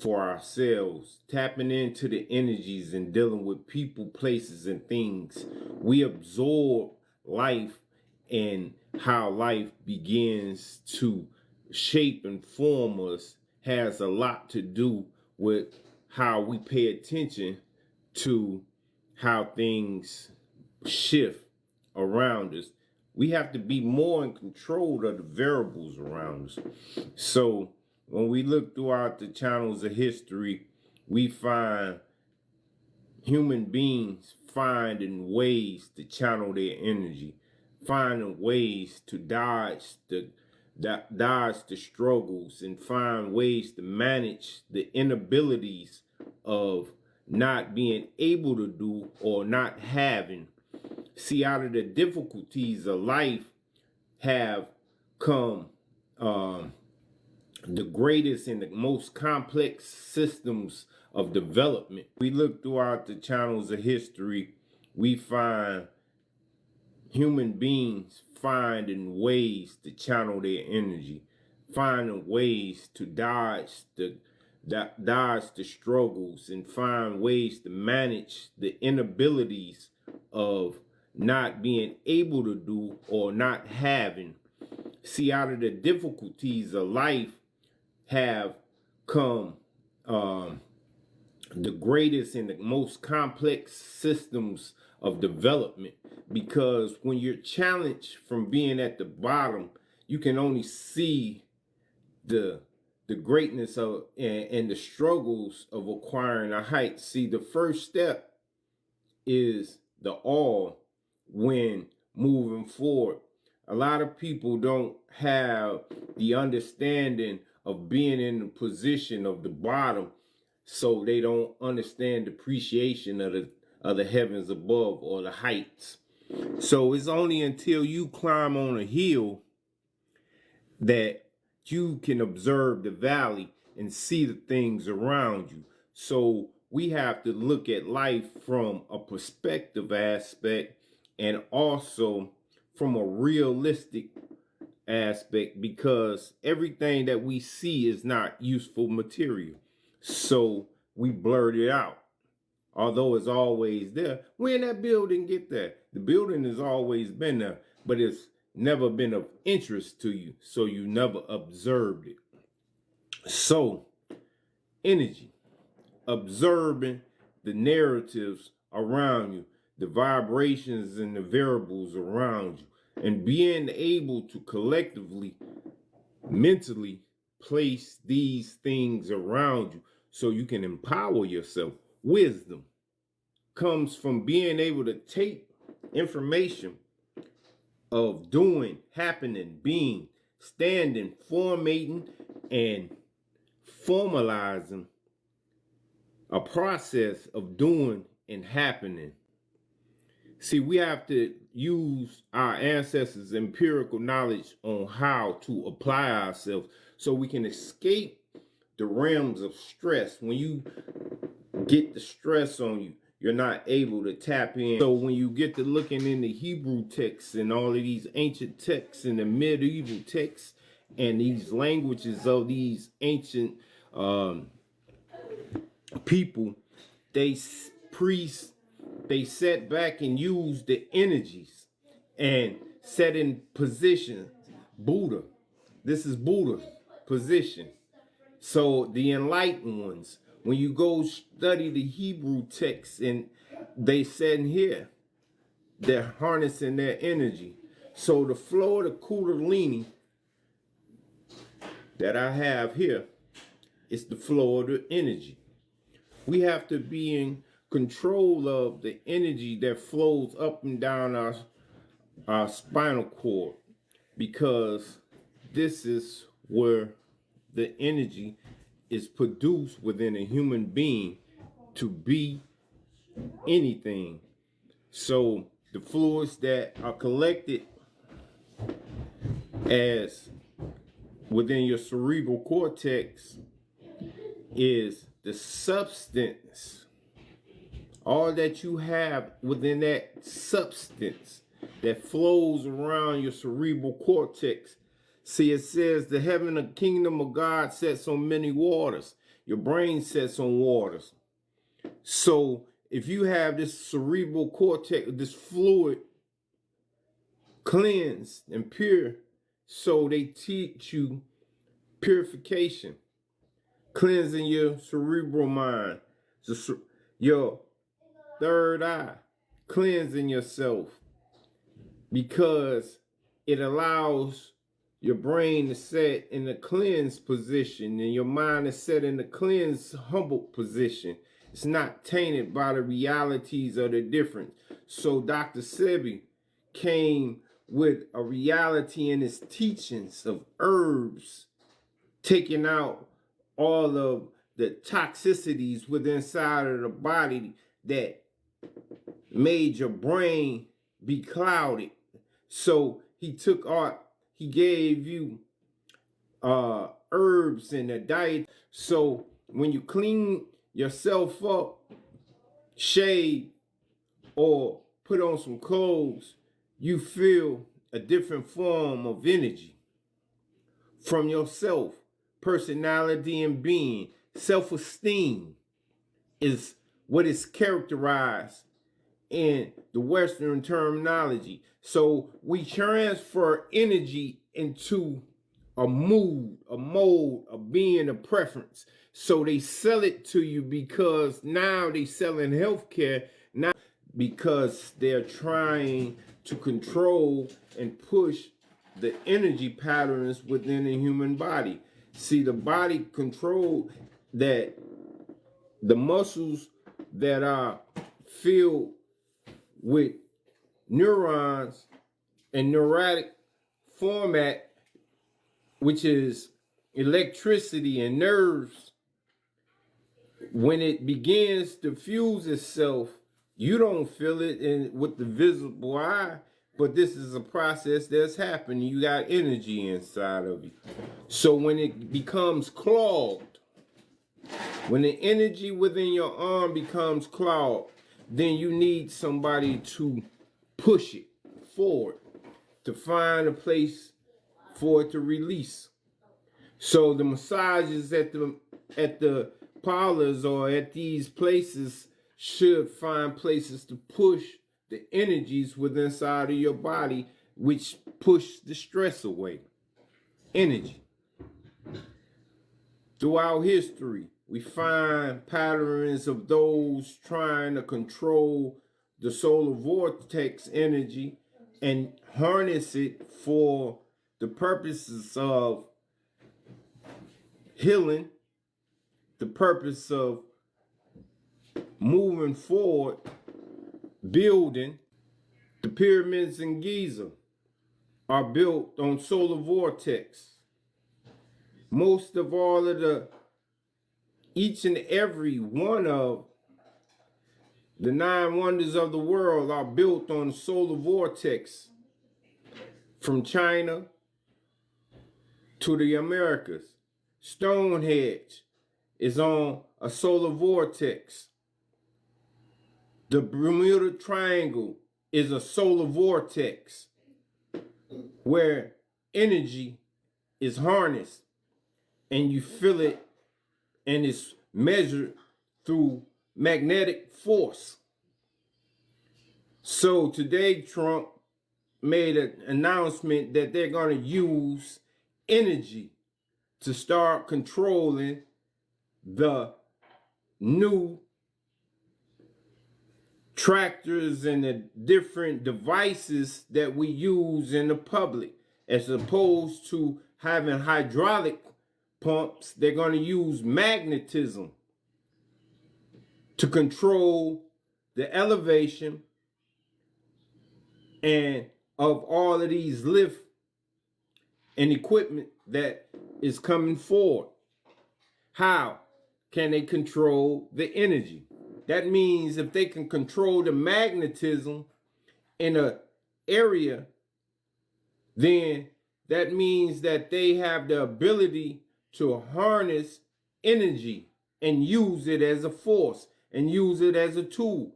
for ourselves, tapping into the energies and dealing with people, places, and things. We absorb life and how life begins to shape and form us has a lot to do with how we pay attention to how things shift around us. We have to be more in control of the variables around us. So when we look throughout the channels of history, we find human beings finding ways to channel their energy, finding ways to dodge the struggles, and find ways to manage the inabilities of not being able to do or not having. See, out of the difficulties of life have come the greatest and the most complex systems of development. We look throughout the channels of history, we find human beings finding ways to channel their energy, finding ways to dodge the struggles, and find ways to manage the inabilities of not being able to do or not having. See, out of the difficulties of life have come the greatest and the most complex systems of development, because when you're challenged from being at the bottom, you can only see the greatness of and the struggles of acquiring a height. See, the first step is the awe when moving forward. A lot of people don't have the understanding of being in the position of the bottom, so they don't understand the appreciation of the heavens above or the heights. So it's only until you climb on a hill that you can observe the valley and see the things around you. So we have to look at life from a perspective aspect and also from a realistic aspect, because everything that we see is not useful material. So we blurred it out. Although it's always there. When that building get there? The building has always been there, but it's never been of interest to you, so you never observed it. So, energy, observing the narratives around you, the vibrations and the variables around you, and being able to collectively, mentally place these things around you so you can empower yourself. Wisdom comes from being able to take information of doing, happening, being, standing, formating, and formalizing a process of doing and happening. See, we have to use our ancestors' empirical knowledge on how to apply ourselves so we can escape the realms of stress. When you get the stress on you, you're not able to tap in. So when you get to looking in the Hebrew texts and all of these ancient texts and the medieval texts and these languages of these ancient people, they set back and used the energies and set in position. Buddha, this is Buddha's position. So the enlightened ones, when you go study the Hebrew text, and they said in here, they're harnessing their energy. So the flow of the Kundalini that I have here is the flow of the energy. We have to be in control of the energy that flows up and down our spinal cord, because this is where the energy is produced within a human being to be anything. So the fluids that are collected as within your cerebral cortex is the substance. All that you have within that substance that flows around your cerebral cortex. See, it says the heaven, the kingdom of God sits on many waters. your brain sets on waters. So if you have this cerebral cortex, this fluid cleansed and pure, so they teach you purification, cleansing your cerebral mind, your third eye, cleansing yourself, because it allows your brain to set in the cleansed position and your mind is set in the cleansed, humbled position. It's not tainted by the realities of the difference. So Dr. Sebi came with a reality in his teachings of herbs, taking out all of the toxicities within inside of the body that made your brain be clouded. So he gave you herbs in the diet. So when you clean yourself up, shave, or put on some clothes, you feel a different form of energy from yourself, personality and being. Self-esteem is what is characterized in the Western terminology. So we transfer energy into a mood, a mode, a being, a preference. So they sell it to you because now they selling healthcare now because they're trying to control and push the energy patterns within the human body. See, the body control that the muscles that are filled with neurons and neurotic format, which is electricity and nerves, when it begins to fuse itself, you don't feel it with the visible eye, but this is a process that's happening. You got energy inside of you. So when it becomes clogged, when the energy within your arm becomes clogged, then you need somebody to push it forward to find a place for it to release. So the massages at the parlors or at these places should find places to push the energies within inside of your body, which push the stress away. Energy. Throughout history, we find patterns of those trying to control the solar vortex energy and harness it for the purposes of healing, the purpose of moving forward, building. The pyramids in Giza are built on solar vortex. Most of all of each and every one of the 9 wonders of the world are built on the solar vortex, from China to the Americas. Stonehenge is on a solar vortex. The Bermuda Triangle is a solar vortex where energy is harnessed and you feel it, and it's measured through magnetic force. So today Trump made an announcement that they're going to use energy to start controlling the new tractors and the different devices that we use in the public. As opposed to having hydraulic pumps, they're going to use magnetism to control the elevation and of all of these lift and equipment that is coming forward. How can they control the energy? That means if they can control the magnetism in an area, then that means that they have the ability to harness energy and use it as a force and use it as a tool.